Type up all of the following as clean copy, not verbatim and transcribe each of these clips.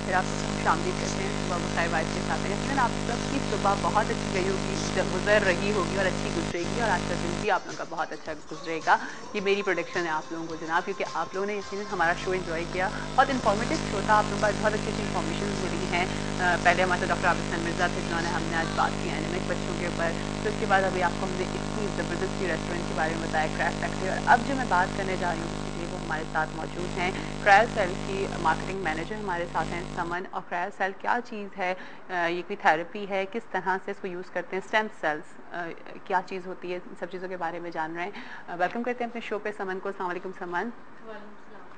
फिर आपको खुशामदीद कहते हैं सुबह बखैर वाइब के साथ। यकीनन आप सबकी सुबह बहुत अच्छी गई होगी, गुजर रही होगी और अच्छी गुजरेगी और आज का दिन भी आप लोगों का बहुत अच्छा गुजरेगा। ये मेरी प्रोडिक्शन है आप लोगों को जनाब, क्योंकि आप लोगों ने यकीनन हमारा शो एंजॉय किया। बहुत इन्फॉर्मेटिव शो था, आप लोगों को बहुत अच्छी अच्छी इन्फॉर्मेशन मिली हैं। पहले हमारे साथ डॉक्टर आबिद मिर्ज़ा थे जिन्होंने हमने आज बात की एनिमिक बच्चों के ऊपर। तो उसके बाद अभी आपको हमने इतनी ज़बरदस्ती रेस्टोरेंट के बारे में बताया, क्रैफ्ट फैक्ट्री। और अब जो मैं बात करने जा रही हूँ वो हमारे साथ मौजूद हैं क्रायल सेल की मार्केटिंग मैनेजर हमारे साथ हैं समन। और क्रायल सेल क्या चीज़ है, ये कोई थेरेपी है, किस तरह से इसको यूज़ करते हैं, स्टेम सेल्स क्या चीज़ होती है, इन सब चीज़ों के बारे में जान रहे हैं। वेलकम करते हैं अपने शो पे समन को। अस्सलाम वालेकुम समन,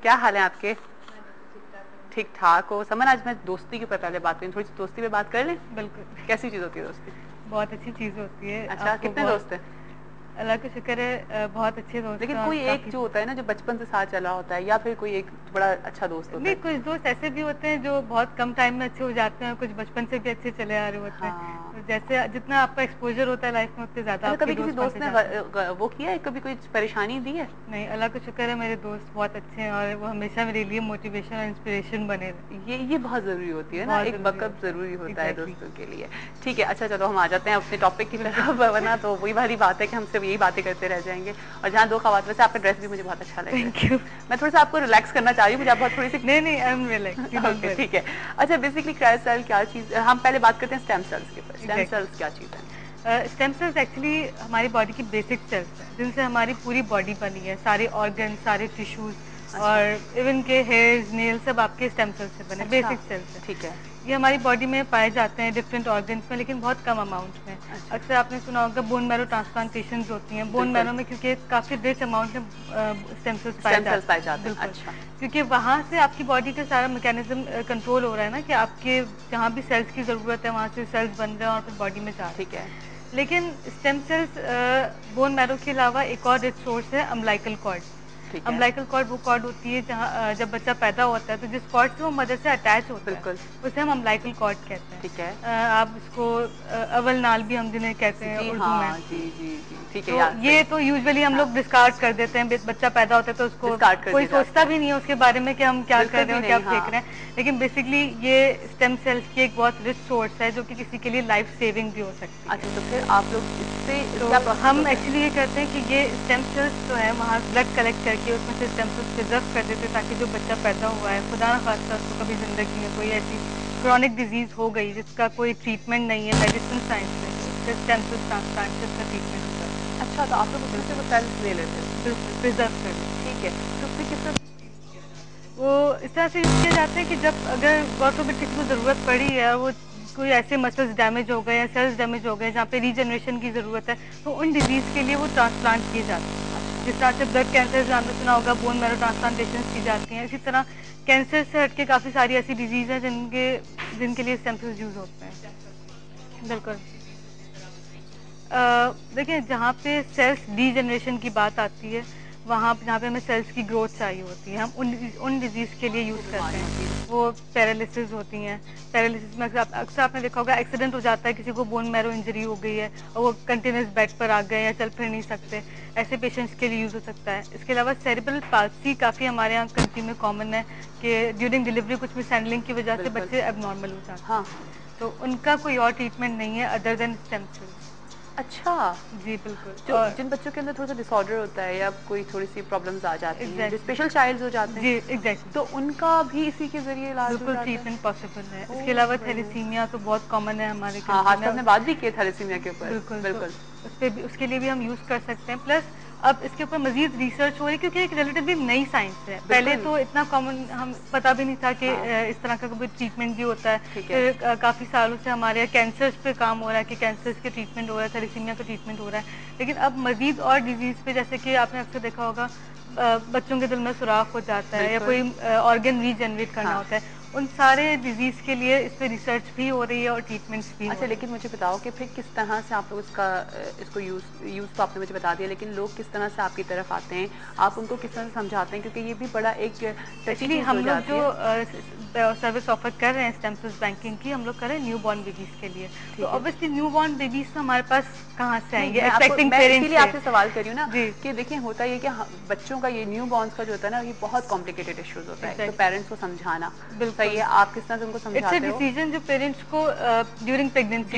क्या हाल है आपके? ठीक ठाक हो समन। आज मैं दोस्ती के ऊपर पहले बात करूँ, थोड़ी सी दोस्ती पे बात कर लें। बिल्कुल, कैसी चीज़ होती है दोस्ती? बहुत अच्छी चीज़ होती है। अच्छा, कितने दोस्त हैं? अल्लाह का शुक्र है, बहुत अच्छे दोस्त लेकिन हैं कोई और एक जो होता है ना जो बचपन से साथ चला होता है, या फिर कोई एक बड़ा अच्छा दोस्त होता नहीं, है? कुछ दोस्त ऐसे भी होते हैं जो बहुत कम टाइम में अच्छे हो जाते हैं और कुछ बचपन से भी अच्छे चले आ रहे होते हैं। हाँ। तो जैसे जितना आपका एक्सपोजर होता है लाइफ में उतने ज़्यादा अच्छा, आपके कभी किसी दोस्त दोस्त बनते ने जाते हैं। वो किया है, कभी कोई परेशानी दी है? नहीं, अल्लाह का शुक्र है, मेरे दोस्त बहुत अच्छे हैं और वो हमेशा मेरे लिए मोटिवेशन और इंस्पिरेशन बने रहे। ये बहुत ज़रूरी होती है ना, बहुत एक ज़रूरी बैकअप होता है। ज़रूरी होता है एग्जैक्टली। दोस्तों के लिए। ठीक है, अच्छा चलो हम आ जाते हैं अपने टॉपिक की बिल्कुल। तरफ। वरना तो वही वाली बात है कि हम सिर्फ यही बातें करते रह जाएंगे। और जहाँ दो खवात, वैसे आपका ड्रेस भी मुझे बहुत अच्छा लग रहा थैंक है। यू। मैं थोड़ा सा आपको रिलैक्स करना चाह रही हूँ, मुझे आप बहुत थोड़ी सी नहीं नहीं, I am relax, you don't okay worry. ठीक है। अच्छा, बेसिकली क्रायल सेल क्या चीज़, हम पहले बात करते हैं स्टेम सेल्स के ऊपर। Stem exactly. सेल्स क्या चीज़ है? स्टेम सेल्स एक्चुअली हमारी बॉडी की बेसिक सेल्स हैं जिनसे हमारी पूरी बॉडी बनी है, सारे ऑर्गन, सारे टिश्यूज अच्छा। और इवन के हेयर्स, नेल सब आपके स्टेम सेल्स से बने, अच्छा। बेसिक सेल्स हैं। ठीक है। ये हमारी बॉडी में पाए जाते हैं डिफरेंट ऑर्गन्स में, लेकिन बहुत कम अमाउंट में। अच्छा। अक्सर आपने सुना होगा बोन मैरो ट्रांसप्लांटेशन होती हैं, बोन बिल्कुल। मैरो में क्योंकि काफ़ी रिच अमाउंट में स्टेम सेल्स पाए स्टेम सेल्स जाते पाए हैं। जाते हैं, बिल्कुल, अच्छा। क्योंकि वहाँ से आपकी बॉडी का सारा मैकेनिज्म कंट्रोल हो रहा है ना, कि आपके जहाँ भी सेल्स की ज़रूरत है वहाँ से सेल्स बन रहे हैं और फिर बॉडी में जा रहे ठीक हैं। है। लेकिन स्टेम सेल्स बोन मैरो के अलावा एक और रिच सोर्स है अम्बिलिकल कॉर्ड। ठीक है। अम्बिलिकल कॉर्ड वो कॉर्ड होती है जहाँ जब बच्चा पैदा होता है तो जिस कॉर्ड से वो मदर से अटैच होता है बिल्कुल। उसे हम अम्बिलिकल कॉर्ड कहते हैं। ठीक है। आप इसको अवल नाल भी हम जिन्हें कहते हैं जी उर्दू में। हाँ, जी जी जी, ठीक है तो यार, ये सही। तो यूजुअली हम हाँ, लोग डिस्कार्ड कर देते हैं, बच्चा पैदा होता है तो उसको डिस्कार्ड कर कोई दिया जाता सोचता है। भी नहीं है उसके बारे में कि हम क्या कर बिल्कुल रहे भी हैं और क्या नहीं, फेंक हाँ। रहे हैं। लेकिन बेसिकली ये स्टेम सेल्स की एक बहुत रिच सोर्स है जो कि किसी के लिए लाइफ सेविंग भी हो सकती है। अच्छा, तो फिर आप लोग इससे तो क्या प्रोसेस हम होता है? एक्चुअली ये करते हैं कि ये स्टेम सेल्स जो है वहाँ ब्लड कलेक्ट करके उसमें से स्टेम सेल्स प्रिजर्व कर देते हैं, ताकि जो बच्चा पैदा हुआ है, खुदा ना खास्ता उसको कभी ज़िंदगी में कोई ऐसी क्रॉनिक डिजीज़ हो गई जिसका कोई ट्रीटमेंट नहीं है मेडिसिन साइंस में, तो उसका स्टेम सेल्स ट्रांसप्लांट से उसका ट्रीटमेंट होता है। अच्छा, तो आप लोग उसमें से वो सेल्स ले लेते हो? बिल्कुल, प्रिजर्व कर देते हैं। ठीक है, तो फिर किस तरह? वो इस तरह से यूज़ किया जाता है कि जब अगर गॉड फॉरबिड किसी को ज़रूरत पड़ी है और वो कोई ऐसे मसल्स डैमेज हो गए या सेल्स डैमेज हो गए जहाँ पे रीजनरेशन की ज़रूरत है, तो उन डिजीज़ के लिए वो ट्रांसप्लांट किए जाते हैं। जिस तरह से ब्लड कैंसर से आपने सुना होगा बोन मैरो ट्रांसप्लांटेशन की जाती हैं, इसी तरह कैंसर से हट के काफ़ी सारी ऐसी डिजीज़ हैं जिनके लिए स्टेम सेल्स यूज़ होते हैं। बिल्कुल। देखिए, जहाँ पे सेल्स डीजनरेशन की बात आती है, वहाँ जहाँ पे हमें सेल्स की ग्रोथ चाहिए होती है, हम उन डिजीज़ के लिए वो यूज़ करते बीमारी होती हैं। है। वो पैरालिसिस होती हैं। पैरालिसिस में अक्सर आपने देखा होगा, एक्सीडेंट हो जाता है, किसी को बोन मैरो इंजरी हो गई है और वो कंटिन्यूअस बेड पर आ गए या चल फिर नहीं सकते, ऐसे पेशेंट्स के लिए यूज़ हो सकता है। इसके अलावा सेरेब्रल पाल्सी काफ़ी हमारे यहाँ कंट्री में कॉमन है कि ड्यूरिंग डिलीवरी कुछ मिसहैंडलिंग की वजह से बिल्कुल। बच्चे एबनॉर्मल हो जाते हाँ हैं। हाँ। तो उनका कोई और ट्रीटमेंट नहीं है अदर देन स्टेम सेल्स। अच्छा, जी, बिल्कुल। जो और जिन बच्चों के अंदर थोड़ा सा डिसऑर्डर होता है या कोई थोड़ी सी प्रॉब्लम्स आ जाती हैं, जो एग्ज़ैक्टली। स्पेशल चाइल्ड्स हो जाते जी, हैं, एग्ज़ैक्टली। तो उनका भी इसी के ज़रिए इलाज हो बिल्कुल जाता है? ट्रीटमेंट पॉसिबल है। इसके ओह अलावा वेरी नाइस। थैलेसीमिया तो बहुत कॉमन है हमारे हाँ, कंट्री में। आजकल हमने बात भी की है थैलेसीमिया के ऊपर। बिल्कुल, तो बिल्कुल। उसपे भी उसके लिए भी हम यूज़ कर सकते हैं। प्लस अब इसके ऊपर मज़ीद रिसर्च हो रही है क्योंकि एक रिलेटिवली नई साइंस है। पहले बिल्कुल। तो इतना कॉमन हम पता भी नहीं था कि हाँ। इस तरह का कोई ट्रीटमेंट भी होता है। ठीक है। फिर काफ़ी सालों से हमारे यहाँ कैंसर्स पे काम हो रहा है कि कैंसर्स के ट्रीटमेंट हो रहा है, थैलेसीमिया का ट्रीटमेंट हो रहा है। लेकिन अब मज़ीद और डिज़ीज़ पे, जैसे कि आपने अक्सर देखा होगा, बच्चों के दिल में सुराख हो जाता है या बिल्कुल। कोई ऑर्गन रीजनरेट करना हाँ। होता है। उन सारे डिज़ीज़ के लिए इस पे रिसर्च भी हो रही है और ट्रीटमेंट्स भी हो अच्छा, रहे हैं। लेकिन मुझे बताओ कि फिर किस तरह से आप लोग इसको यूज़ तो आपने मुझे बता दिया, लेकिन लोग किस तरह से आपकी तरफ आते हैं, आप उनको किस तरह से समझाते हैं, क्योंकि ये भी बड़ा एक टची एक्चुअली चीज़ हो हम लोग जाती जो है। सर्विस ऑफर कर रहे हैं स्टेम सेल्स बैंकिंग की, हम लोग कर रहे हैं न्यू बॉर्न बेबीज के लिए। तो ठीक है। ऑब्वियसली न्यू बॉर्न बेबीज तो हमारे पास कहाँ से नहीं, आएंगे, एक्सपेक्टिंग मैं पेरेंट्स इसीलिए से। आपसे सवाल कर रही हूँ ना, जी, कि देखिए होता ये कि बच्चों का ये न्यू बॉर्न्स का जो होता है ना, ये बहुत कॉम्प्लिकेटेड इश्यूज होता है। एक तो एग्जैक्टली। पेरेंट्स को समझाना, सही है। आप किस तरह से उनको समझाते हो? डिसीजन जो पेरेंट्स को ड्यूरिंग प्रेगनेंसी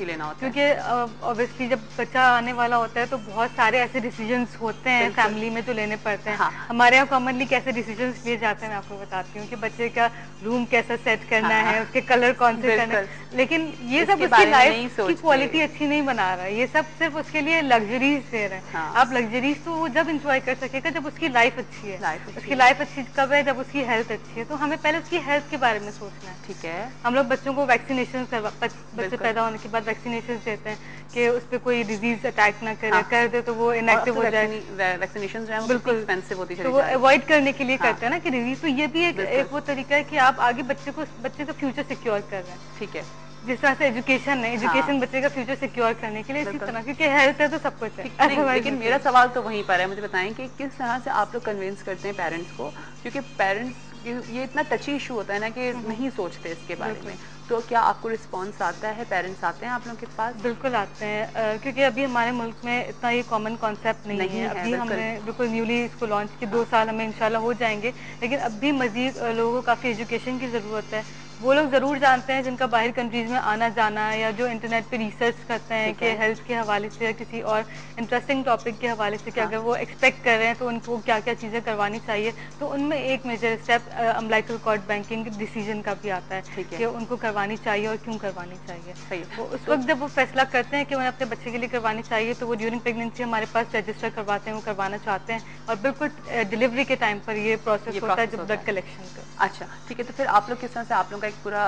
लेना होता है, क्योंकि ऑब्वियसली जब बच्चा आने वाला होता है तो बहुत सारे ऐसे डिसीजंस होते हैं फैमिली में जो लेने पड़ते हैं। हाँ। हमारे यहाँ कॉमनली कैसे डिसीजंस लिए जाते हैं मैं आपको बताती हूँ कि बच्चे का रूम कैसा सेट करना हाँ, है, उसके कलर कौन से करना है, लेकिन ये सब उसकी लाइफ की क्वालिटी अच्छी नहीं बना रहा है। ये सब सिर्फ उसके लिए लग्जरीज दे रहे हैं। हाँ। आप लग्जरीज तो वो जब इंजॉय कर सकेगा जब उसकी लाइफ अच्छी है। उसकी लाइफ अच्छी कब है? जब उसकी हेल्थ अच्छी है। तो हमें पहले उसकी हेल्थ के बारे में सोचना है। ठीक है। हम लोग बच्चों को वैक्सीनेशन बच्चे पैदा होने के बाद वैक्सीनेशन देते हैं कि उस पर कोई डिजीज अटैक ना करे। कर दे तो वो इनएक्टिव हो जाए। वैक्सीनेशन जो है बिल्कुल एक्सपेंसिव होती चली तो वो अवॉइड करने के लिए करते हैं ना कि डिजीज। तो ये भी एक वो तरीका है कि आप आगे बच्चे का फ्यूचर सिक्योर कर रहे हैं। ठीक है। जिस तरह से एजुकेशन है, एजुकेशन बच्चे का फ्यूचर सिक्योर करने के लिए इसी तरह, क्योंकि हेल्थ है तो सब कुछ है। लेकिन मेरा सवाल तो वहीं पर है, मुझे बताएं कि किस तरह से आप लोग कन्विंस करते हैं पेरेंट्स को, क्योंकि पेरेंट्स ये इतना टची इशू होता है ना कि नहीं सोचते इसके बारे में। तो क्या आपको रिस्पॉन्स आता है? पेरेंट्स आते हैं आप लोगों के पास? बिल्कुल आते हैं, क्योंकि अभी हमारे मुल्क में इतना ये कॉमन कॉन्सेप्ट नहीं है। अभी हमने बिल्कुल न्यूली इसको लॉन्च की, 2 साल हमें इंशाल्लाह हो जाएंगे, लेकिन अब भी मजीद लोगों को काफ़ी एजुकेशन की ज़रूरत है। वो लोग ज़रूर जानते हैं जिनका बाहर कंट्रीज में आना जाना है, या जो इंटरनेट पे रिसर्च करते हैं कि हेल्थ के हवाले से या किसी और इंटरेस्टिंग टॉपिक के हवाले से कि अगर वो एक्सपेक्ट कर रहे हैं तो उनको क्या क्या चीज़ें करवानी चाहिए। तो उनमें एक major step umbilical cord banking decision का भी आता है कि उनको करवानी चाहिए और क्यों करवानी चाहिए। वो उस वक्त जब वो फैसला करते हैं कि उन्हें अपने बच्चे के लिए करवानी चाहिए तो वो ड्यूरिंग प्रेगनेंसी हमारे पास रजिस्टर करवाते हैं, वो करवाना चाहते हैं, और बिल्कुल डिलीवरी के टाइम पर ये प्रोसेस होता है जब ब्लड कलेक्शन का। अच्छा, ठीक है। तो फिर आप लोग किस तरह से, आप लोगों का एक पूरा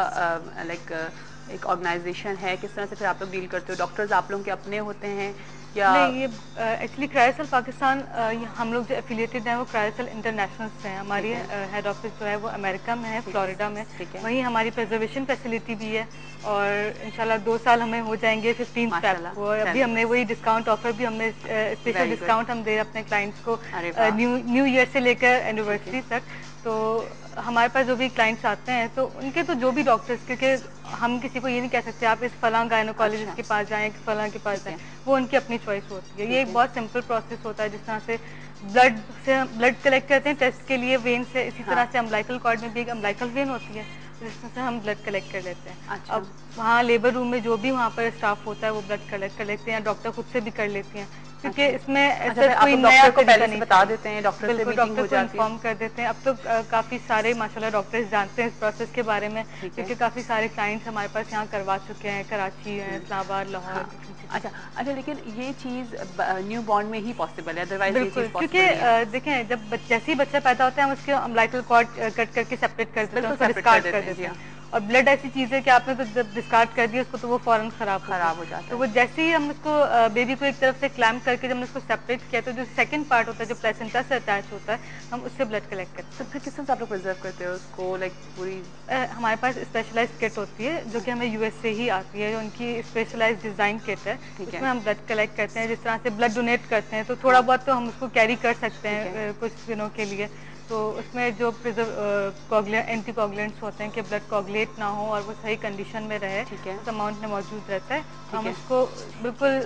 एक ऑर्गेनाइजेशन है, किस तरह से फिर आप लोग डील करते हो? डॉक्टर्स आप लोगों के अपने होते हैं या नहीं? ये एक्चुअली क्रायोसेल पाकिस्तान, हम लोग जो एफिलिएटेड हैं वो क्रायोसेल इंटरनेशनल से हैं। हमारी हेड ऑफिस जो है वो अमेरिका में है, फ्लोरिडा में। वहीं हमारी प्रिजर्वेशन फैसिलिटी भी है, और इंशाल्लाह 2 साल हमें हो जाएंगे 15 फेब को। अभी हमने वही डिस्काउंट ऑफर भी, हमने स्पेशल डिस्काउंट हम दे अपने क्लाइंट्स को न्यू ईयर से लेकर एनिवर्सरी तक। तो हमारे पास जो भी क्लाइंट्स आते हैं तो उनके तो जो भी डॉक्टर्स, क्योंकि हम किसी को ये नहीं कह सकते आप इस फलां गायनोकोलॉजिस्ट के पास जाएं, फलां के पास जाएं, वो उनकी अपनी चॉइस होती है। ये एक बहुत सिंपल प्रोसेस होता है। जिस तरह से ब्लड कलेक्ट करते हैं टेस्ट के लिए वेन से, इसी तरह से अम्बिलिकल कॉर्ड में भी एक अम्बिलिकल वेन होती है जिसमें से हम ब्लड कलेक्ट कर लेते हैं। अब वहाँ लेबर रूम में जो भी वहाँ पर स्टाफ होता है वो ब्लड कलेक्ट कर लेते हैं, डॉक्टर खुद से भी कर लेती हैं, क्योंकि इसमें कोई नया को पहले से बता देते हैं, डॉक्टर से मीटिंग हो जाती है, इन्फॉर्म कर देते हैं। अब तो काफ़ी सारे माशाल्लाह डॉक्टर्स जानते हैं इस प्रोसेस के बारे में, क्योंकि काफ़ी सारे क्लाइंट्स हमारे पास यहाँ करवा चुके हैं, कराची है, इस्लामाबाद, लाहौर। अच्छा, लेकिन ये चीज़ न्यू बॉर्न में ही पॉसिबल है, अदरवाइज बिल्कुल, क्योंकि देखें जब जैसे ही बच्चा पैदा होता है हम उसके अम्बिलिकल कॉर्ड कट करके सेपरेट कर देते हैं, डिस्कार्ड कर देते हैं। और ब्लड ऐसी चीज़ है कि आपने तो जब डिस्कार्ड कर दिया उसको तो वो फौरन खराब हो जाता है। तो वो जैसे ही हम उसको बेबी को एक तरफ से क्लैम्प करके जब हमने उसको सेपरेट किया तो जो सेकंड पार्ट होता है जो प्लेसेंटा से अटैच होता है हम उससे ब्लड कलेक्ट करते हैं। तो फिर किस तरह से आप लोग प्रिजर्व करते हो उसको? लाइक पूरी हमारे पास स्पेशलाइज्ड किट होती है जो कि हमें यूएस से ही आती है, जो उनकी स्पेशलाइज्ड डिज़ाइन किट है। उसमें हम ब्लड कलेक्ट करते हैं, जिस तरह से ब्लड डोनेट करते हैं तो थोड़ा बहुत तो हम उसको कैरी कर सकते हैं कुछ दिनों के लिए। तो उसमें जो एंटी कोगुलेंट्स होते हैं कि ब्लड कोगुलेट ना हो और वो सही कंडीशन में रहे, उस अमाउंट में मौजूद रहता है। हम उसको बिल्कुल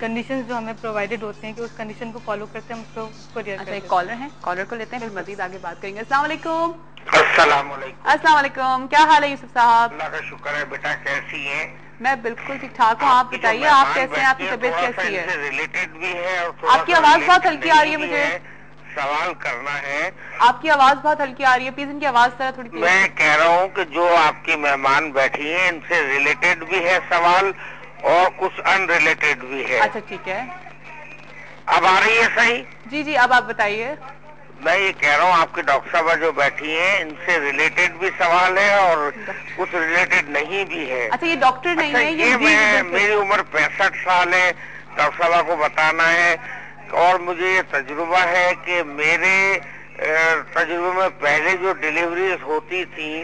कंडीशंस जो हमें प्रोवाइडेड होते हैं कि उस कंडीशन को फॉलो करते हैं, हम उसको कुरियर करते हैं। एक कॉलर है, कॉलर को लेते हैं, फिर मजीद आगे बात करेंगे। अस्सलाम वालेकुम। अस्सलाम वालेकुम, क्या हाल है यूसुफ साहब? अल्लाह का शुक्र है। बेटा कैसी है? मैं बिल्कुल ठीक ठाक हूँ, आप बताइए आप कैसे हैं, आपकी तबीयत कैसी है? रिलेटेड भी है और आपकी आवाज बहुत हल्की आ रही है, मुझे सवाल करना है। आपकी आवाज बहुत हल्की आ रही है, प्लीज इनकी आवाज जरा थोड़ी। मैं कह रहा हूँ कि जो आपकी मेहमान बैठी हैं इनसे रिलेटेड भी है सवाल और कुछ अनरिलेटेड भी है। अच्छा ठीक है, अब आ रही है सही? जी जी, अब आप बताइए। मैं ये कह रहा हूँ आपकी डॉक्टर साहबा जो बैठी हैं इनसे रिलेटेड भी सवाल है और कुछ रिलेटेड नहीं भी है। अच्छा, ये डॉक्टर नहीं है, ये मेरी उम्र 65 साल है, डॉक्टर साहबा को बताना है। और मुझे ये तजुर्बा है कि मेरे तजुर्बे में पहले जो डिलीवरीज होती थी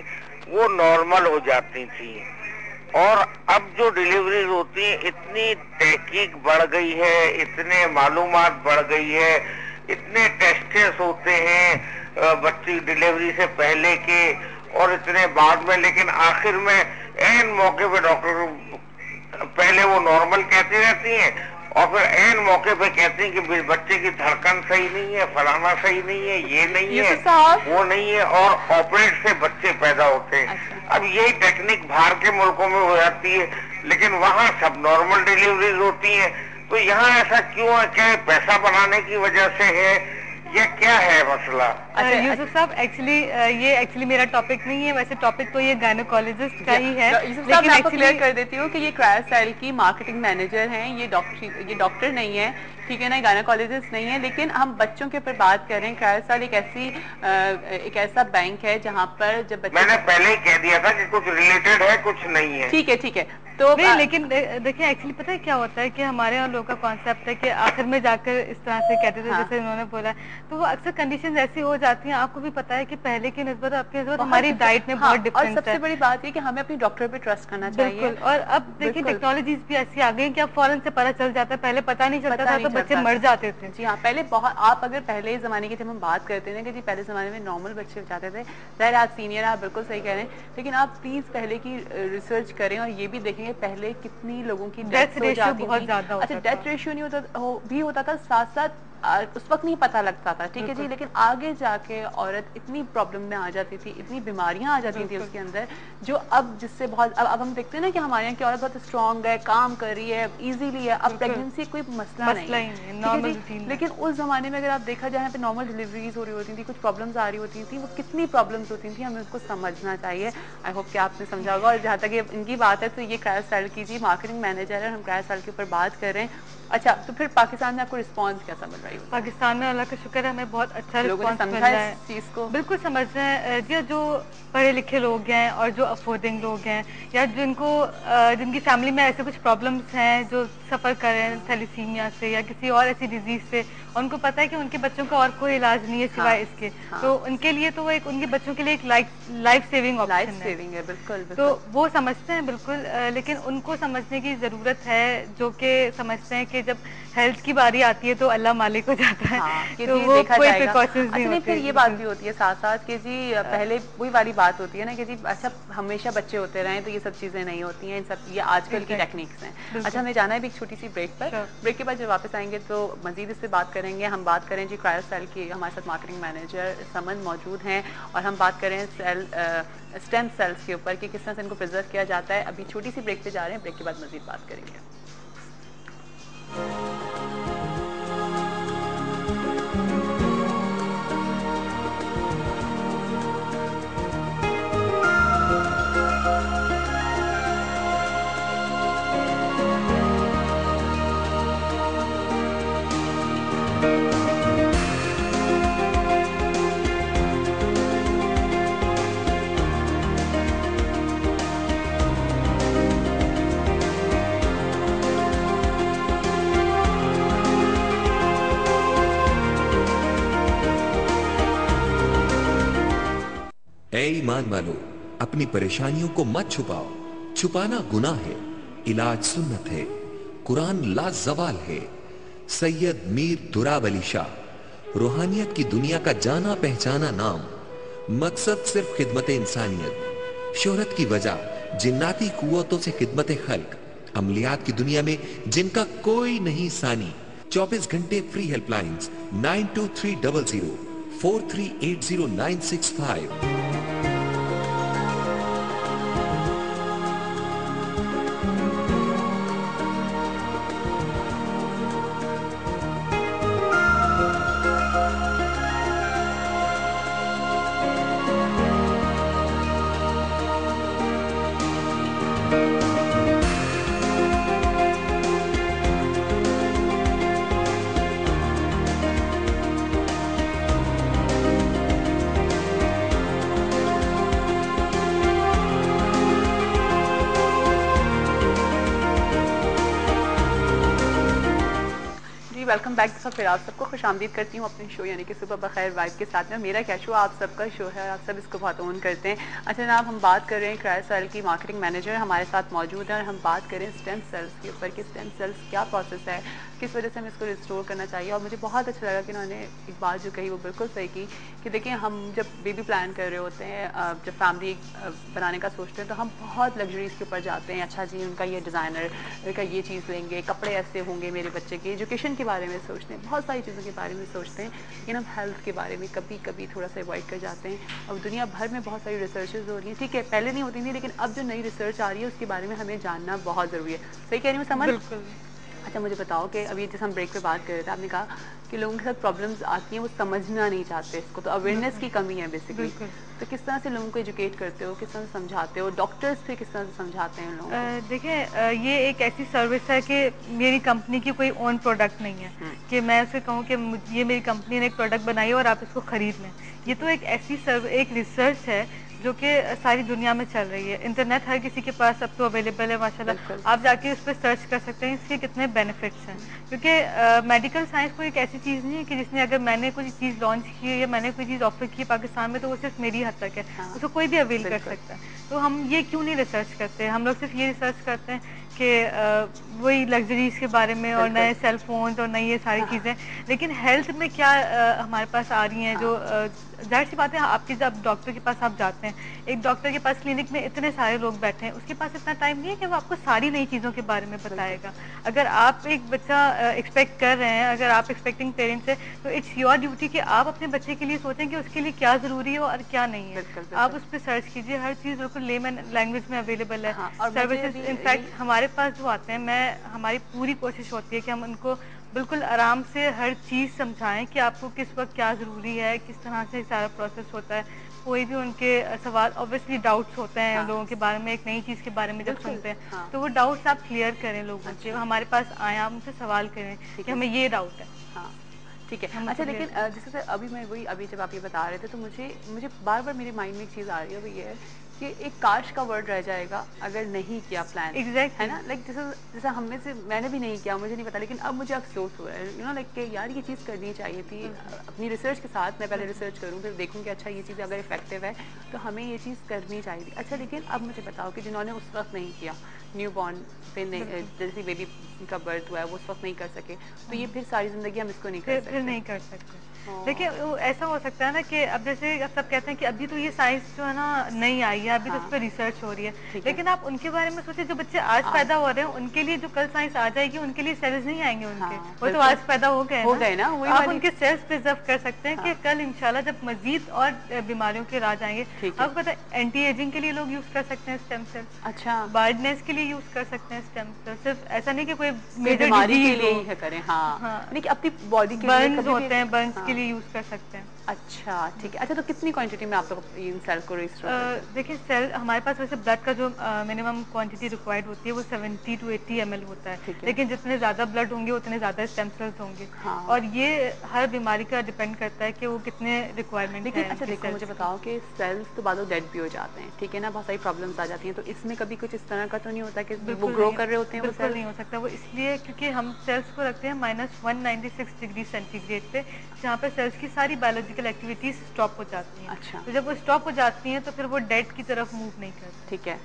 वो नॉर्मल हो जाती थी, और अब जो डिलीवरीज होती है इतनी तहकीक बढ़ गई है, इतने मालूमात बढ़ गई है, इतने टेस्टेस होते हैं बच्ची डिलीवरी से पहले के और इतने बाद में, लेकिन आखिर में एन मौके पे डॉक्टर पहले वो नॉर्मल कहती रहती हैं, और फिर एन मौके पे कहती हैं कि बच्चे की धड़कन सही नहीं है, फलाना सही नहीं है, ये नहीं है, वो नहीं है, और ऑपरेट से बच्चे पैदा होते हैं। अच्छा। अब यही टेक्निक बाहर के मुल्कों में हो जाती है, लेकिन वहाँ सब नॉर्मल डिलीवरीज होती हैं। तो यहाँ ऐसा क्यों है? क्या पैसा बनाने की वजह से है या क्या है मसला? यूसुफ साहब, एक्चुअली मेरा टॉपिक नहीं है, वैसे टॉपिक तो ये गायनोकोलॉजिस्ट का ही है। यूसुफ साहब, मैं आपको क्लियर कर देती हूँ कि ये क्रायोस्टाइल की मार्केटिंग मैनेजर हैं, ये डॉक्टर नहीं है, ठीक है ना, गायनोकोलॉजिस्ट नहीं है, लेकिन हम बच्चों के ऊपर बात कर रहे हैं। क्रायोस्टाइल एक ऐसा बैंक है जहाँ पर जब बच्चे, मैंने पहले ही कह दिया था कि कुछ रिलेटेड है, कुछ नहीं है। ठीक है, तो नहीं, लेकिन देखिए एक्चुअली पता है क्या होता है कि हमारे यहाँ लोगों का कॉन्सेप्ट है कि आखिर में जाकर इस तरह से कहते थे, हाँ। जैसे उन्होंने बोला, तो वो अक्सर कंडीशंस ऐसी हो जाती हैं। आपको भी पता है कि पहले की निस्बत आपकी निस्बत हमारी डाइट में बहुत डिफरेंस है। और सबसे बड़ी बात है कि हमें अपनी डॉक्टर पे ट्रस्ट करना चाहिए। बिल्कुल। और अब देखिए टेक्नोलॉजीज भी ऐसी आ गई कि अब फौरन से पता चल जाता है, पहले पता नहीं चलता था तो बच्चे मर जाते थे। जी हाँ, पहले बहुत, आप अगर पहले जमाने की जब हम बात करते थे कि जी पहले जमाने में नॉर्मल बच्चे जाते थे, ज़ाहिर आप सीनियर, आप बिल्कुल सही कह रहे हैं, लेकिन आप प्लीज पहले की रिसर्च करें और ये भी देखेंगे पहले कितनी लोगों की डेथ रेशियो बहुत ज्यादा होता था। अच्छा, डेथ रेशियो नहीं होता था, साथ साथ उस वक्त नहीं पता लगता था, ठीक है जी, लेकिन आगे जाके औरत इतनी प्रॉब्लम में आ जाती थी, इतनी बीमारियां आ जाती थी उसके अंदर, जो अब जिससे बहुत, अब हम देखते हैं ना कि हमारे यहाँ की औरत बहुत स्ट्रांग है, काम कर रही है, इजीली है, अब प्रेगनेंसी कोई मसला नहीं है, नॉर्मल रूटीन। लेकिन उस जमाने में अगर आप देखा जाए, यहाँ पे नॉर्मल डिलीवरीज हो रही होती थी, कुछ प्रॉब्लम्स आ रही होती थी, वो कितनी प्रॉब्लम्स होती थी, हमें उसको समझना चाहिए। आई होप कि आपने समझा होगा। और जहाँ तक ये इनकी बात है, तो ये क्रायोस्टाइल की जी मार्केटिंग मैनेजर है, हम क्रायोस्टाइल के ऊपर बात कर रहे हैं। अच्छा, तो फिर पाकिस्तान में आपको रिस्पांस कैसा मिल रहा है? पाकिस्तान में अल्लाह का शुक्र है, हमें बहुत अच्छा रिस्पांस मिल रहा है इस चीज को। बिल्कुल समझ रहे हैं जी, जो पढ़े लिखे लोग हैं और जो अफोर्डिंग लोग हैं, या जिनकी फैमिली में ऐसे कुछ प्रॉब्लम्स हैं, जो सफ़र कर रहे हैं थैलेसीमिया से या किसी और ऐसी डिजीज से, उनको पता है कि उनके बच्चों का और कोई इलाज नहीं है सिवाय इसके, तो उनके लिए तो वो उनके बच्चों के लिए एक लाइफ सेविंग ऑप्शन है। बिल्कुल। तो वो समझते हैं बिल्कुल, लेकिन उनको समझने की जरूरत है, जो कि समझते हैं कि जब हेल्थ की बारी आती है तो अल्लाह मालिक हो जाता है। तो वो कोई प्रिकॉशंस नहीं होते। फिर ये बात भी होती है साथ साथ कि जी पहले वही वाली बात होती है ना कि जी अच्छा हमेशा बच्चे होते रहे, तो ये सब चीजें नहीं होती हैं, इन सब ये आजकल की टेक्निक्स हैं। अच्छा, हमें जाना है भी एक छोटी सी ब्रेक पर। ब्रेक के बाद जब वापस आएंगे तो मजीद इस पर बात करेंगे। हम बात करें जी क्रायोस्टाइल की, हमारे साथ मार्केटिंग मैनेजर समन मौजूद हैं, और हम बात करें स्टेम सेल्स के ऊपर कि किस तरह से इनको प्रिजर्व किया जाता है। अभी छोटी सी ब्रेक पे जा रहे हैं, ब्रेक के बाद मजीद बात करेंगे। ऐ ईमान वालो, अपनी परेशानियों को मत छुपाओ, छुपाना गुनाह है, इलाज सुन्नत है, कुरान लाजवाल है। सैयद मीर दुराब अली शाह, रूहानियत की दुनिया का जाना पहचाना नाम, मकसद सिर्फ खिदमत इंसानियत, शोहरत की वजह जिन्नाती कुव्वतों से खिदमत खल्क, अमलियात की दुनिया में जिनका कोई नहीं सानी। 24 घंटे फ्री हेल्पलाइंस 9230 4380965। Welcome back. फिर आप सबको खुशामदीद करती हूँ अपने शो यानी कि सुबह बखैर वाइब के साथ में। मेरा क्या शो, आप सबका शो है, आप सब इसको बहुत ओन करते हैं। अच्छा जनाब, हम बात कर रहे हैं क्रायोसेल की मार्केटिंग मैनेजर हमारे साथ मौजूद है और हम बात करें स्टेम सेल्स के ऊपर कि स्टेम सेल्स क्या प्रोसेस है, किस वजह से हमें इसको रिस्टोर करना चाहिए। और मुझे बहुत अच्छा लगा कि उन्होंने एक बात जो कही वो बिल्कुल सही की कि देखिए हम जब बेबी प्लान कर रहे होते हैं, जब फैमिली बनाने का सोचते हैं तो हम बहुत लग्जरीज के ऊपर जाते हैं। अच्छा जी, उनका ये डिज़ाइनर का ये चीज़ लेंगे, कपड़े ऐसे होंगे, मेरे बच्चे की एजुकेशन के बारे में सोचते हैं, बहुत सारी चीज़ों के बारे में सोचते हैं, लेकिन हम हेल्थ के बारे में कभी कभी थोड़ा सा अवॉइड कर जाते हैं। और दुनिया भर में बहुत सारी रिसर्चेज हो रही हैं, ठीक है पहले नहीं होती थी, लेकिन अब जो नई रिसर्च आ रही है उसके बारे में हमें जानना बहुत ज़रूरी है। सही कह रही हूँ समझ? बिल्कुल। अच्छा मुझे बताओ कि अभी जैसे हम ब्रेक पे बात कर रहे थे, आपने कहा कि लोगों के साथ प्रॉब्लम्स आती हैं, वो समझना नहीं चाहते इसको, तो अवेयरनेस की कमी है बेसिकली। बिल्कुल। तो किस तरह से लोगों को एजुकेट करते हो, किस तरह से समझाते हो, डॉक्टर्स फिर किस तरह से समझाते हैं लोगों को? देखिए, ये एक ऐसी सर्विस है कि मेरी कंपनी की कोई ओन प्रोडक्ट नहीं है कि मैं उसे कहूँ कि ये मेरी कंपनी ने एक प्रोडक्ट बनाई है और आप इसको खरीद लें। ये तो एक ऐसी एक रिसर्च है जो कि सारी दुनिया में चल रही है। इंटरनेट हर किसी के पास अब तो अवेलेबल है माशाल्लाह। बिल्कुल। आप जाके उस पर सर्च कर सकते हैं इसके कितने बेनिफिट्स हैं, क्योंकि मेडिकल साइंस कोई एक ऐसी चीज़ नहीं है कि जिसने अगर मैंने कोई चीज़ लॉन्च की है या मैंने कोई चीज़ ऑफर की है पाकिस्तान में तो वो सिर्फ मेरी हद तक है, हाँ, उसको कोई भी अवेल कर बिल्कुल। सकता है। तो हम ये क्यों नहीं रिसर्च करते? हम लोग सिर्फ ये रिसर्च करते हैं कि वही लग्जरीज के बारे में और बिल्कुल। नए सेल फोन्स और नई ये सारी हाँ, चीज़ें, लेकिन हेल्थ में क्या हमारे पास आ रही हैं जो हाँ, जाहिर सी बात है। आपके जब डॉक्टर के पास आप जाते हैं, एक डॉक्टर के पास क्लिनिक में इतने सारे लोग बैठे हैं, उसके पास इतना टाइम नहीं है कि वो आपको सारी नई चीज़ों के बारे में बिल्कुल। बताएगा। अगर आप एक बच्चा एक्सपेक्ट कर रहे हैं, अगर आप एक्सपेक्टिंग पेरेंट्स हैं, तो इट्स योर ड्यूटी कि आप अपने बच्चे के लिए सोचें कि उसके लिए क्या ज़रूरी है और क्या नहीं है। बिल्कुल, आप बिल्कुल। उस पे सर्च कीजिए, हर चीज़ बिल्कुल लेमन लैंग्वेज में अवेलेबल है। हाँ, और मुझे सर्विसेज अभी इनफैक्ट हमारे पास जो आते हैं, हमारी पूरी कोशिश होती है कि हम उनको बिल्कुल आराम से हर चीज़ समझाएँ कि आपको किस वक़्त क्या ज़रूरी है, किस तरह से सारा प्रोसेस होता है। कोई भी उनके सवाल, ऑब्वियसली डाउट्स होते हैं हाँ, लोगों के बारे में, एक नई चीज़ के बारे में जब बिल्कुल। सुनते हैं, हाँ, तो वो डाउट्स आप क्लियर करें लोगों के। अच्छा, हमारे पास आएँ, आप उनसे सवाल करें ठीक कि है। हमें ये डाउट है, हाँ, ठीक है। हम अच्छा उसको क्लियर लेकिन करें। जैसे से अभी मैं वही अभी जब आप ये बता रहे थे तो मुझे मुझे बार-बार मेरे माइंड में एक चीज़ आ रही है, वो ये है कि एक काश का वर्ड रह जाएगा अगर नहीं किया प्लान, है एग्ज़ैक्टली। ना? लाइक जैसे जैसे हम में से मैंने भी नहीं किया, मुझे नहीं पता, लेकिन अब मुझे अफ़सोस हो रहा है, यू नो लाइक कि यार ये चीज़ करनी चाहिए थी। बिल्कुल, अपनी रिसर्च के साथ मैं पहले बिल्कुल। रिसर्च करूँ, फिर देखूँ कि अच्छा ये चीज़ अगर इफ़ेक्टिव है, तो हमें ये चीज़ करनी चाहिए थी। अच्छा लेकिन अब मुझे बताओ कि जिन्होंने उस वक़्त नहीं किया, न्यूबॉर्न पे नहीं बिल्कुल। जैसे बेबी का बर्थ हुआ है, वो उस वक़्त नहीं कर सके, तो ये हुँ। फिर सारी ज़िंदगी हम इसको नहीं कर फिर सकते। नहीं कर सकते। देखिए, ओह! वो ऐसा हो सकता है ना कि अब जैसे अब सब कहते हैं कि अभी तो ये साइंस जो है ना नई आई है, अभी तो इस हाँ, पे रिसर्च हो रही है। ठीक है। लेकिन आप उनके बारे में सोचिए, जो बच्चे आज आज पैदा हो रहे हैं, उनके लिए जो कल साइंस आ जाएगी, उनके लिए सेल्स नहीं आएँगे उनके। हाँ, वो तो बिल्कुल, आज पैदा हो गए हो ना। गए ना तो वही आप वाली। उनके सेल्स प्रिज़र्व कर सकते हैं कि हाँ, कल इंशाल्लाह जब मज़ीद और बीमारियों के इलाज आएँगे, ठीक है। आपको पता है एंटी एजिंग के लिए लोग यूज़ कर सकते हैं स्टेम सेल्स। अच्छा, बार्डनेस के लिए यूज़ कर सकते हैं स्टेम सेल्स। सिर्फ ऐसा नहीं कि कोई सिर्फ़ मेजर बीमारी के डिज़ीज़ लिए हो। ही है करें, हाँ। हाँ, यानी कि अपनी बॉडी के लिए बर्न्स कभी भी होते हैं, बर्न्स के हाँ, लिए यूज़ कर सकते हैं। अच्छा, ठीक है। अच्छा तो कितनी क्वांटिटी में आप लोग इन सेल को रिस्टोर करते हो? देखिए, सेल हमारे पास वैसे ब्लड का जो मिनिमम क्वांटिटी रिक्वायर्ड होती है वो 70 टू 80 ml होता है। ठीक है। लेकिन जितने ज़्यादा ब्लड होंगे उतने ज़्यादा स्टेम सेल्स होंगे। हाँ। और ये हर बीमारी का डिपेंड करता है कि वो कितने रिक्वायरमेंट लेकिन है अच्छा उनकी देखो मुझे सेल्स की। बताओ कि सेल्स तो बाद में डेड भी हो जाते हैं, ठीक है ना? बहुत सारी प्रॉब्लम्स आ जाती हैं, तो इसमें कभी कुछ इस तरह का तो नहीं होता कि वो बिल्कुल ग्रो नहीं, कर रहे होते हैं वो बिल्कुल सेल्स? नहीं हो सकता। वो इसलिए क्योंकि हम सेल्स को रखते हैं -196 डिग्री सेंटीग्रेड पे, जहाँ पे सेल्स की सारी बायोलॉजिकल एक्टिविटीज़ स्टॉप हो जाती हैं। अच्छा, तो जब वो स्टॉप हो जाती हैं तो फिर वो डेड की तरफ मूव नहीं करते। ठीक है।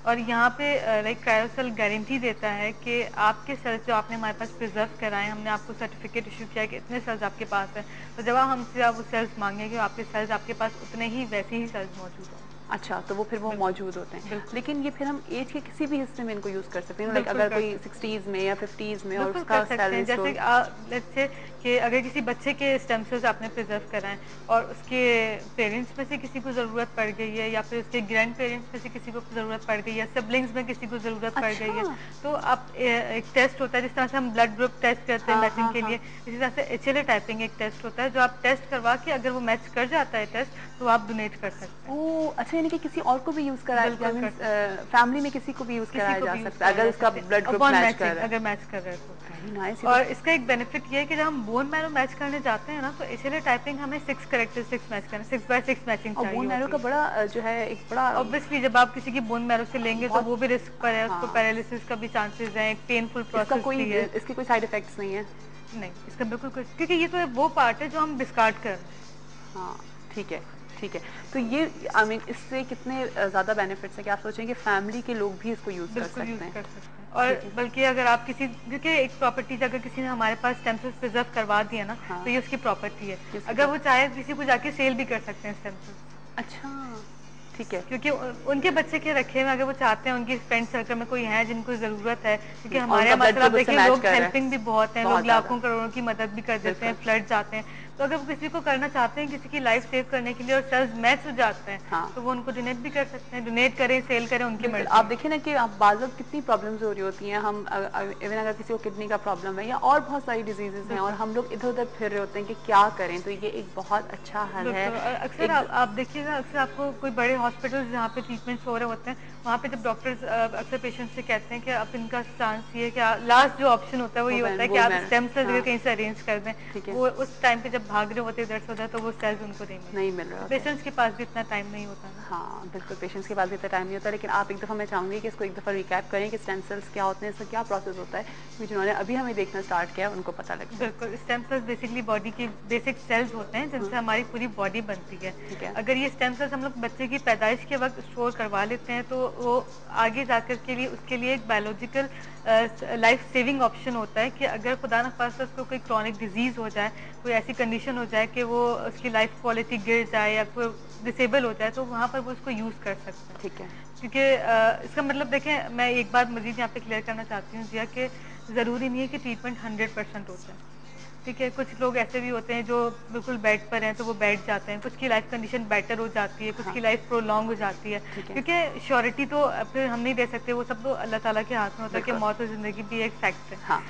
और यहाँ पे लाइक क्रायोसेल गारंटी देता है कि आपके सेल्स जो आपने हमारे पास प्रिजर्व कराए, हमने आपको सर्टिफिकेट इशू किया है कि इतने सेल्स आपके पास हैं। तो जब आप हमसे आप वो सेल्स मांगेंगे, आपके सेल्स आपके पास उतने ही वैसे ही सेल्स मौजूद होंगे। अच्छा, तो वो फिर वो बिल्कुल, मौजूद होते हैं। बिल्कुल, लेकिन ये फिर हम एज के किसी भी हिस्से में इनको यूज़ कर सकते हैं, लाइक बिल्कुल अगर कर कोई सकते हैं। 60s में या 50s में और बिल्कुल कर उसका सेल सकते हैं। जैसे रिस्टोर लेट्स से कि अगर किसी बच्चे के स्टेम सेल्स आपने प्रिज़र्व कराएँ और उसके पेरेंट्स में से किसी को ज़रूरत पड़ गई है या फिर उसके ग्रैंड पेरेंट्स में से किसी को ज़रूरत पड़ गई है, सिबलिंग्स में किसी को ज़रूरत पड़ गई है, अच्छा! तो आप एक टेस्ट होता है जिस तरह से हम ब्लड ग्रुप टेस्ट करते हैं हाँ, मैचिंग हाँ, के लिए, हाँ। इसी तरह से एचएलए टाइपिंग एक टेस्ट होता है जो आप टेस्ट करवा के अगर वो मैच कर जाता है टेस्ट, तो आप डोनेट कर सकते हैं। ओह! अच्छा यानी कि किसी और को भी यूज़ करा दैट बिल्कुल कर मीन्स सकते हैं। फैमिली में किसी को भी यूज़ किसी कराया को जा भी यूज़ सकता है, कराया अगर जा उसका सकता है ब्लड ग्रुप अपॉन मैच कर मैचिंग, रहा है। अगर मैच कर रहे हैं तो। वेरी नाइस ये तो और इसका एक बेनिफिट ये है कि जब हम बोन मैरो मैच करने जाते हैं ना, तो इसलिए टाइपिंग हमें 6 कैरेक्टरिस्टिक्स मैच करना, 6 बाय 6 मैचिंग और चाहिए बोन मैरो होती का है। बड़ा जो है एक बड़ा ऑब्वियसली जब आप किसी की बोन मैरो से लेंगे तो बहुत वो भी रिस्क पर है, उसको हाँ, पैरालिसिस का भी चांसेस हैं, एक पेनफुल इसका प्रोसेस कोई भी है। इसके कोई साइड इफ़ेक्ट्स नहीं है? नहीं, इसका बिल्कुल कुछ, क्योंकि ये तो वो पार्ट है जो हम डिस्कार्ड कर रहे हैं। हाँ, ठीक है, ठीक है। तो ये आई मीन इससे कितने ज़्यादा बेनिफिट्स हैं कि आप सोचें कि फैमिली के लोग भी इसको यूज़ कर बिल्कुल यूज सकते हैं। कर सकते हैं। और ठीक है। बल्कि अगर आप किसी, क्योंकि एक प्रॉपर्टी अगर किसी ने हमारे पास स्टेम सेल्स प्रिजर्व करवा दिया ना, हाँ। तो ये उसकी प्रॉपर्टी है। ये उसकी अगर वो चाहे किसी को जाके सेल भी कर सकते हैं स्टेम सेल्स, अच्छा, ठीक है। क्योंकि उनके बच्चे के रखे हुए, अगर वो चाहते हैं उनके फ्रेंड सर्कल में कोई है जिनको जरूरत है, क्योंकि और हमारे उनका यहाँ ब्लड मतलब आप ग्रुप उससे देखिए मैच लोग कर रहा है। हेल्पिंग भी बहुत हैं, बहुत लोग ज़्यादा। लाखों करोड़ों की मदद भी कर देते हैं, बिल्कुल। फ्लड जाते हैं। तो अगर वो किसी को करना चाहते हैं, किसी की लाइफ सेव करने के लिए, और सेल्स मैच हो जाते हैं, हाँ। तो वो उनको डोनेट भी कर सकते हैं। डोनेट करें, सेल करें, उनकी बिल्कुल, मर्जी आप है। देखिए ना कि आप बाज़ वक़्त कितनी प्रॉब्लम्स हो रही होती हैं, हम इवन अगर किसी को किडनी का प्रॉब्लम है या और बहुत सारी डिजीज़ेज़ हैं और बिल्कुल। हम लोग इधर-उधर फिर रहे होते हैं कि क्या करें, तो ये एक बहुत अच्छा हल है। बिल्कुल। और अक्सर एक आप देखिएगा, अक्सर आपको कोई बड़े हॉस्पिटल्स जहाँ पे ट्रीटमेंट्स हो रहे होते हैं, वहाँ पे जब डॉक्टर्स अक्सर पेशेंट से कहते हैं कि अब इनका चांस ये है कि लास्ट जो ऑप्शन होता है वो ये होता है कि आप स्टेम सेल्स अगर हाँ, कहीं से अरेंज कर दें, ठीक है। वो उस टाइम पे जब भाग रहे होते हैं इधर से उधर, तो वो सेल्स उनको नहीं नहीं मिलते। मिल रहे तो होते। पेशेंट्स के पास भी इतना टाइम नहीं होता ना। हाँ, बिल्कुल पेशेंट्स के पास भी इतना टाइम नहीं होता, लेकिन आप एक दफ़ा मैं चाहूँगी कि इसको एक दफ़ा रिकैप करें कि स्टेम सेल्स क्या होते हैं, इसका क्या प्रोसेस होता है, क्योंकि जिन्होंने अभी हमें देखना स्टार्ट किया है, उनको पता लग जाए। बिल्कुल, स्टेम सेल्स बेसिकली बॉडी के बेसिक सेल्स होते हैं जिनसे हाँ, हमारी पूरी बॉडी बनती है। ठीक है। अगर ये स्टेम सेल्स हम लोग बच्चे की पैदाइश के वक़्त स्टोर करवा लेते हैं, तो वो आगे जाकर के लिए उसके लिए एक बायोलॉजिकल लाइफ सेविंग ऑप्शन होता है कि अगर खुदा न ख़ास्ता उसको कोई क्रॉनिक डिज़ीज़ हो जाए, कोई ऐसी कंडीशन हो जाए कि वो उसकी लाइफ क्वालिटी गिर जाए या कोई डिसेबल हो जाए, तो वहाँ पर वो उसको यूज़ कर सकता है। ठीक है। क्योंकि इसका मतलब देखें, मैं एक बात मज़ीद यहाँ पे क्लियर करना चाहती हूँ जिया, कि ज़रूरी नहीं है कि ट्रीटमेंट 100% होता है। ठीक है, कुछ लोग ऐसे भी होते हैं जो बिल्कुल बेड पर हैं तो वो बैठ जाते हैं, कुछ की लाइफ कंडीशन बेटर हो जाती है, कुछ हाँ, की लाइफ प्रोलॉन्ग हो जाती है। ठीक है। क्योंकि श्योरिटी तो फिर हम नहीं दे सकते, वो सब तो अल्लाह ताला के हाथ में होता है कि बिल्कुल। मौत और ज़िंदगी भी एक फैक्ट है। हाँ,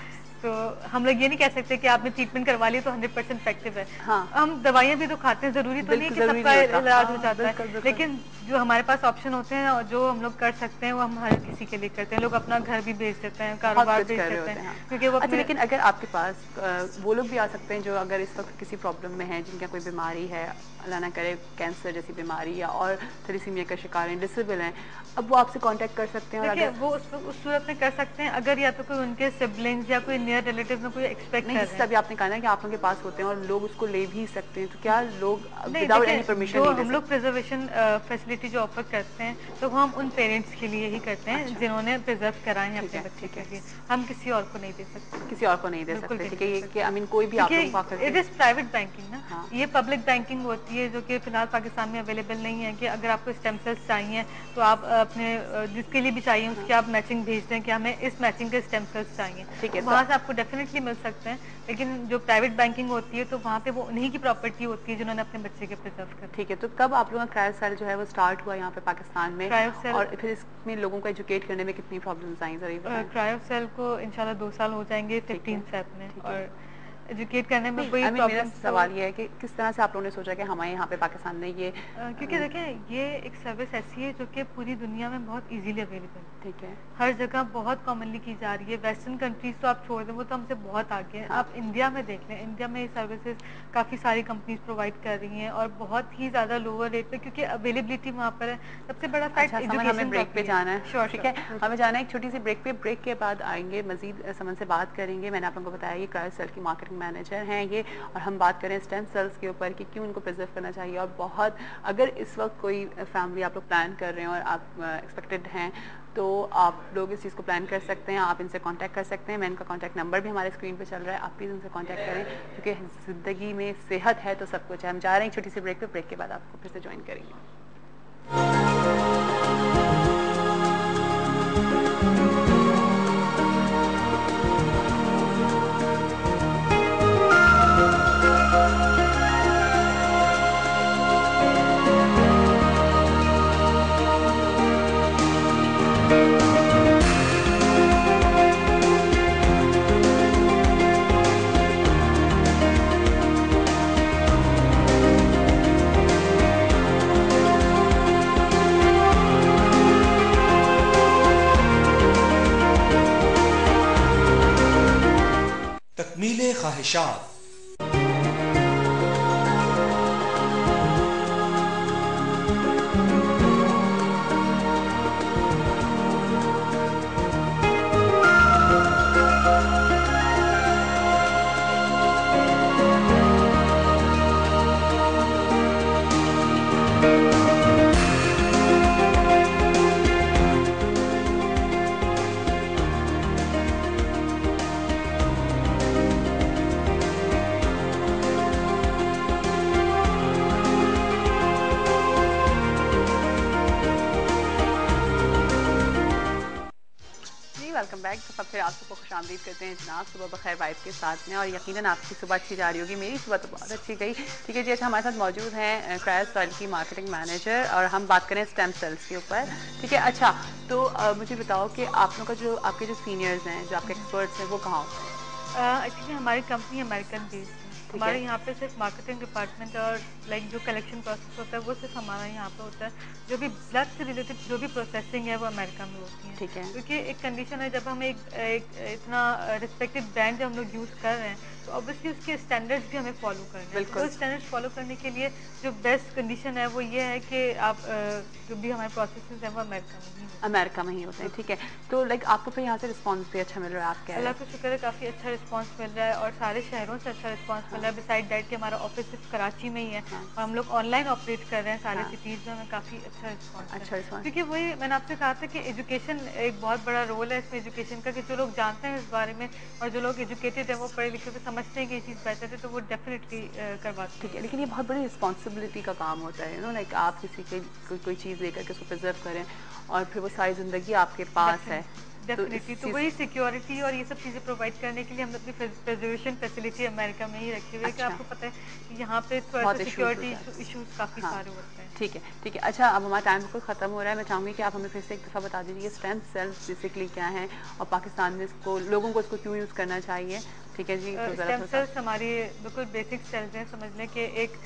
तो हम लोग ये नहीं कह सकते कि आपने ट्रीटमेंट करवा ली तो 100% इफेक्टिव है। हाँ। हम दवाइयाँ भी तो खाते हैं, ज़रूरी तो नहीं है बिल्कुल कि ज़रूरी सबका नहीं होता। इलाज हो हाँ, जाता बिल्कुल, है। बिल्कुल। लेकिन जो हमारे पास ऑप्शन होते हैं और जो हम लोग कर सकते हैं, वो हम हर किसी के लिए करते हैं। लोग अपना घर भी बेच देते हैं, बहुत कारोबार कुछ बेच कर रहे देते होते हैं, हैं, हाँ। क्योंकि वो अच्छा, अपने। लेकिन अगर आपके पास वो लोग भी आ सकते हैं जो अगर इस वक़्त किसी प्रॉब्लम में हैं, जिनका कोई बीमारी है, अल्लाह ना करे कैंसर जैसी बीमारी या और थैलेसीमिया का शिकार हैं, डिसेबल हैं, अब वो आपसे कॉन्टैक्ट कर सकते हैं और देखिए, अगर वो उस सूरत में कर सकते हैं अगर या तो कोई उनके सिबलिंग्स या कोई नियर रिलेटिव में कोई एक्सपेक्ट नहीं, कर जैसे रहे हैं। अभी आपने कहा ना कि आप लोगों के पास होते हैं और लोग उसको ले भी सकते हैं, तो क्या लोग नहीं, विदाउट एनी देखिए, परमिशन जो नहीं ले हम लोग सकते? प्रिजर्वेशन फैसिलिटी जो ऑफर करते हैं, तो वो हम उन पेरेंट्स के लिए ही करते हैं अच्छा, जिन्होंने प्रिजर्व कराए हैं ठीक अपने है, बच्चे ठीक के है। लिए। हम किसी और को नहीं दे सकते, किसी और को नहीं दे बिल्कुल सकते, भी ठीक नहीं है? दे ये कि सकते। आई मीन कोई भी आप क्योंकि लोगों को आकर इट के इज़ प्राइवेट बैंकिंग ना, हाँ, ये पब्लिक बैंकिंग होती है जो कि फिलहाल पाकिस्तान में अवेलेबल नहीं है, कि अगर आपको स्टेम सेल्स चाहिए तो आप अपने जिसके लिए भी चाहिए हाँ, उसके आप मैचिंग भेज दें कि हमें इस मैचिंग के स्टेम सेल्स चाहिए, ठीक तो है। तो वहाँ से आपको डेफिनेटली मिल सकते हैं। लेकिन जो प्राइवेट बैंकिंग होती है, तो वहाँ पे वो उन्हीं की प्रॉपर्टी होती है जिन्होंने अपने बच्चे के प्रिजर्व करना ठीक है, है। तो कब आप लोगों का क्रायो सेल जो है वो स्टार्ट हुआ यहाँ पे पाकिस्तान में क्रायो सेल और फिर इसमें लोगों को एजुकेट करने में कितनी प्रॉब्लम्स आई ज़रा ये बताएँ? क्रायो सेल को इंशाल्लाह 2 साल हो जाएंगे ठीक है, 15 फेब में, ठीक है। और एजुकेट करने में नहीं, वही आई मीन मेरा प्रॉब्लम्स तो। सवाल ये है कि किस तरह से आप लोगों ने सोचा कि हमारे यहाँ पे पाकिस्तान में ये क्योंकि देखें, ये एक सर्विस ऐसी है जो कि पूरी दुनिया में बहुत इजीली अवेलेबल है, ठीक है, हर जगह बहुत कॉमनली की जा रही है। वेस्टर्न कंट्रीज तो आप छोड़ दें, वो तो हमसे बहुत आगे हैं। हाँ, आप इंडिया में देख लें, इंडिया में ये सर्विसेज काफ़ी सारी कंपनीज प्रोवाइड कर रही हैं और बहुत ही ज़्यादा लोअर रेट पे, क्योंकि अवेलेबिलिटी वहाँ पर है। सबसे बड़ा फैक्ट अच्छा समन हमें एजुकेशन का ब्रेक पे भी जाना है, श्योर ठीक श्योर, है, बिल्कुल। हमें जाना है एक छोटी सी ब्रेक पे, ब्रेक के बाद आएंगे मज़ीद समन से बात करेंगे। मैंने आप लोगों को बताया ये क्रायो सेल की मार्केटिंग मैनेजर हैं ये, और हम बात करें स्टेम सेल्स के ऊपर कि क्यों उनको प्रिजर्व करना चाहिए, और बहुत अगर इस वक्त कोई फैमिली आप लोग प्लान कर रहे हैं और आप एक्सपेक्टेड हैं, तो आप लोग इस चीज़ को प्लान कर सकते हैं, आप इनसे कांटेक्ट कर सकते हैं। मैं इनका कांटेक्ट नंबर भी हमारे स्क्रीन पे चल रहा है, आप प्लीज़ इनसे कांटेक्ट करें, क्योंकि ज़िंदगी में सेहत है तो सब कुछ है। हम जा रहे हैं एक छोटी सी ब्रेक पे, ब्रेक के बाद आपको फिर से ज्वाइन करेंगे। तकमीले ख्वाहिशात। बैक। तो फिर आप सबको खुशामदीद करते हैं जनाब सुबह बखैर वाइफ के साथ में, और यकीनन आपकी सुबह अच्छी जा रही होगी, मेरी सुबह तो बहुत अच्छी गई। ठीक है जी। अच्छा, हमारे साथ मौजूद हैं क्रायस ऑयल की मार्केटिंग मैनेजर, और हम बात करें स्टेम सेल्स के ऊपर। ठीक है। अच्छा, तो मुझे बताओ कि आप लोग का जो आपके जो सीनियर्स हैं, जो आपके एक्सपर्ट्स हैं, वो कहाँ होते हैं? एक्चुअली हमारी कंपनी अमेरिकन बेस्ड है। ठीक हमारे है। यहाँ पे सिर्फ मार्केटिंग डिपार्टमेंट और लाइक जो कलेक्शन प्रोसेस होता है वो सिर्फ हमारा यहाँ पे होता है। जो भी ब्लड से रिलेटेड जो भी प्रोसेसिंग है वो अमेरिका में होती है। ठीक है। क्योंकि एक कंडीशन है, जब हम एक इतना रिस्पेक्टेड ब्रांड जब हम लोग यूज़ कर रहे हैं तो ऑब्वियसली उसके स्टैंडर्ड्स भी हमें फॉलो करने हैं। तो बिल्कुल। वो स्टैंडर्ड्स फॉलो करने के लिए जो बेस्ट कंडीशन है वो ये है कि आप जो भी हमारे प्रोसेस हैं वो अमेरिका में ही होते हैं। अमेरिका में ही होते हैं। ठीक है। तो लाइक आपको फिर यहाँ से रिस्पॉन्स भी अच्छा मिल रहा है, आप कह रहे अल्लाह हैं? का शुक्र है, काफ़ी अच्छा रिस्पांस मिल रहा है और सारे शहरों से अच्छा रिस्पांस मिल रहा है। बिसाइड दैट कि हमारा ऑफिस सिर्फ कराची में ही है हाँ। और हम लोग ऑनलाइन ऑपरेट कर रहे हैं सारे हाँ। सिटीज़ में, हमें काफ़ी अच्छा रिस्पांस है। अच्छा रिस्पॉन्स। क्योंकि वही मैंने आपसे कहा था कि एजुकेशन एक बहुत बड़ा रोल है इसमें एजुकेशन का, कि जो लोग जानते हैं इस बारे में और जो लोग एजुकेटेड हैं, वो पढ़े लिखे पे समझते हैं कि ये चीज़ बेहतर है, तो वो डेफिनेटली करवाते ठीक हैं। है, लेकिन ये बहुत बड़ी रिस्पॉन्सिबिलिटी का काम होता है, लाइक आप किसी के कोई चीज़ लेकर के उसको प्रिजर्व करें और फिर वो सारी ज़िंदगी आपके पास है। तो इस डेफिनेटली, तो चीज़। वही सिक्योरिटी और ये सब चीज़ें प्रोवाइड करने के लिए हमने अपनी प्रिजर्वेशन फैसिलिटी अमेरिका में ही रखी हुई है, कि अच्छा। आपको पता है कि यहाँ पे थोड़ा बहुत सा इश्यूज हो सिक्योरिटी जाते हैं। इश्यूज काफ़ी हाँ। सारे होते हैं। ठीक है, ठीक है। अच्छा, अब हमारा टाइम बिल्कुल ख़त्म हो रहा है। मैं चाहूँगी कि आप हमें फिर से एक दफ़ा बता दीजिए स्टेम सेल्स बेसिकली क्या है और पाकिस्तान में इसको लोगों को इसको क्यों यूज़ करना चाहिए। ठीक है जी। तो ज़रा स्टेम थोड़ा सा। सेल्स हमारी बिल्कुल बेसिक सेल्स हैं, समझ लें कि एक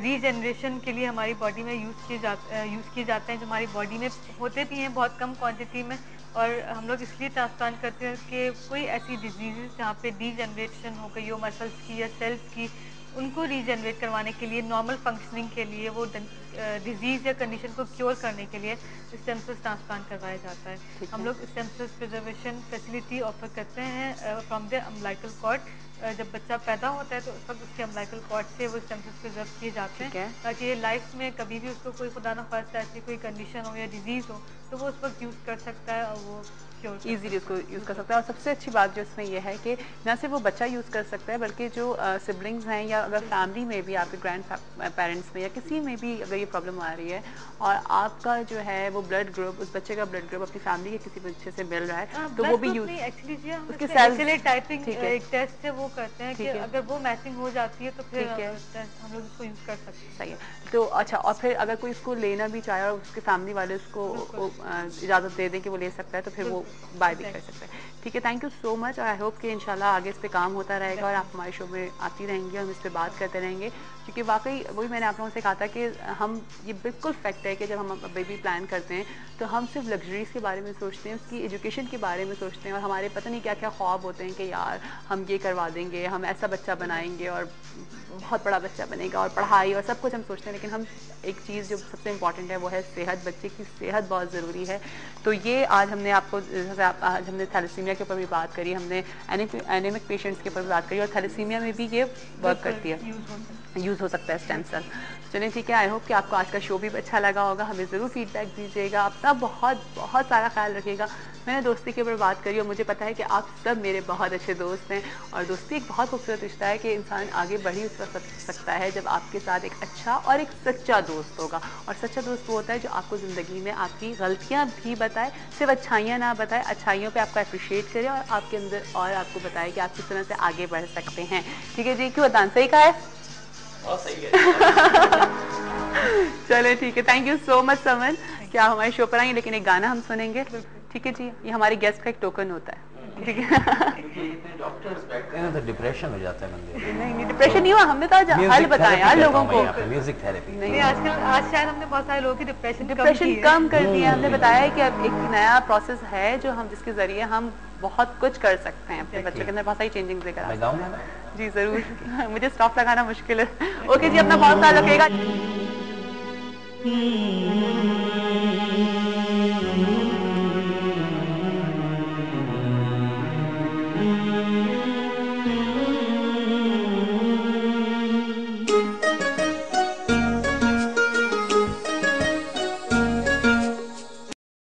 रीजनरेशन के लिए हमारी बॉडी में यूज़ किए जाते हैं, जो हमारी बॉडी में होते भी हैं बहुत कम क्वांटिटी में। और हम लोग इसलिए ट्रांसप्लांट करते हैं कि कोई ऐसी डिजीज़ जहाँ पे डीजनरेशन हो गई हो मसल्स की या सेल्स की, उनको रीजनरेट करवाने के लिए, नॉर्मल फंक्शनिंग के लिए, वो डिजीज़ या कंडीशन को क्योर करने के लिए स्टेम सेल्स ट्रांसप्लांट करवाया जाता है। ठीक हम है। लोग stem cells preservation facility offer करते हैं फ्रॉम द अम्बिलिकल कॉर्ड। जब बच्चा पैदा होता है तो उस वक्त उसके अम्बिलिकल कॉर्ड से वो स्टेम सेल्स प्रिजर्व किए जाते ठीक हैं, है। ताकि ये लाइफ में कभी भी उसको कोई खुदा ना खास्ता ऐसी कोई कंडीशन हो या डिजीज़ हो तो वो उस वक्त यूज़ कर सकता है और वो क्योर कर ईज़िली सकता उसको है। यूज़ कर बिल्कुल। सकता है। और सबसे अच्छी बात जो इसमें ये है कि ना सिर्फ वो बच्चा यूज़ कर सकता है, बल्कि जो सिबलिंग्स हैं या अगर फैमिली में भी आपके ग्रैंड पेरेंट्स में या किसी में भी अगर ये प्रॉब्लम आ रही है और आपका जो है वो ब्लड ग्रुप, उस बच्चे का ब्लड ग्रुप अपनी फैमिली के किसी बच्चे से मिल रहा है, तो वो ब्लड भी ग्रुप यूज़ नहीं, एक्चुअली जी हम उसके इसमें सेल्स। एचएलए टाइपिंग ठीक है। एक टेस्ट है वो करते हैं, कि ठीक है। अगर वो मैचिंग हो जाती है तो फिर ठीक है। हम लोग इसको यूज़ कर सकते हैं। सही है। तो अच्छा, और फिर अगर कोई इसको लेना भी चाहे और उसके फैमिली वाले उसको बिल्कुल। इजाज़त दे दें कि वो ले सकता है, तो फिर वो बिल्कुल बाय भी कर एग्जैक्टली। सकता है। ठीक है, थैंक यू सो मच। और आई होप कि इंशाल्लाह आगे इस पे काम होता रहेगा और आप डेफिनेटली। हमारे शो में आती रहेंगी और हम इस पे बात करते रहेंगे, क्योंकि वाक़ई वही मैंने आप लोगों से कहा था कि हम ये बिल्कुल फैक्ट है कि जब हम बेबी प्लान करते हैं तो हम सिर्फ लग्जरीज़ के बारे में सोचते हैं, उसकी एजुकेशन के बारे में सोचते हैं और हमारे पता नहीं क्या-क्या ख्वाब होते हैं कि यार हम ये करवा देंगे, हम ऐसा बच्चा बनाएँगे और बहुत बड़ा बच्चा बनेगा और पढ़ाई और सब कुछ हम सोचते हैं, लेकिन हम एक चीज़ जो सबसे इम्पॉर्टेंट है वो है सेहत। बच्चे की सेहत बहुत ज़रूरी है। तो ये आज हमने आपको जैसे आज हमने थैलेसीमिया के ऊपर भी बात करी, हमने एनीमिक पेशेंट्स के ऊपर भी बात करी और थैलेसीमिया में भी ये वर्क बिल्कुल करती है, यूज़ हो सकता यूज़ हो सकता है स्टेम बिल्कुल। सेल। चलिए ठीक है, आई होप कि आपको आज का शो भी अच्छा लगा होगा। हमें ज़रूर फीडबैक दीजिएगा। अपना बहुत बहुत सारा ख्याल रखिएगा। मैंने दोस्ती के ऊपर बात करी और मुझे पता है कि आप सब मेरे बहुत अच्छे दोस्त हैं और दोस्ती एक बहुत खूबसूरत रिश्ता है कि इंसान आगे बढ़ ही उस वक्त सकता है जब आपके साथ एक अच्छा और एक सच्चा दोस्त होगा। और सच्चा दोस्त वो होता है जो आपको ज़िंदगी में आपकी गलतियाँ भी बताए, सिर्फ अच्छाइयाँ ना बताए, अच्छाइयों पे आपको अप्रिशिएट करे और आपके अंदर और आपको बताए कि आप किस तरह से आगे बढ़ सकते हैं। ठीक है जी, क्यों अदनान सही कहा है? बहुत सही है। चले ठीक है, थैंक यू सो मच समन कि आप हमारे शो पर आएंगे, लेकिन एक गाना हम सुनेंगे। ठीक है जी, ये हमारे गेस्ट का एक टोकन होता है। ठीक है। डॉक्टर्स बैठते हैं तो डिप्रेशन हो जाता है बंदे। नहीं डिप्रेशन नहीं हुआ, हमने तो आज हल बताया यार लोगों को। Music therapy. नहीं, आजकल आज शायद हमने बहुत सारे लोगों की डिप्रेशन कम कर दिया। हमने बताया है कि अब एक नया प्रोसेस है जो हम जिसके जरिए हम बहुत कुछ कर सकते हैं अपने बच्चों के अंदर, बहुत सारी चेंजिंग लेकर आ मैं सकते गाऊंगा हैं। जी जरूर। मुझे स्टॉप लगाना मुश्किल है। ओके जी, अपना बहुत ख्याल रखिएगा।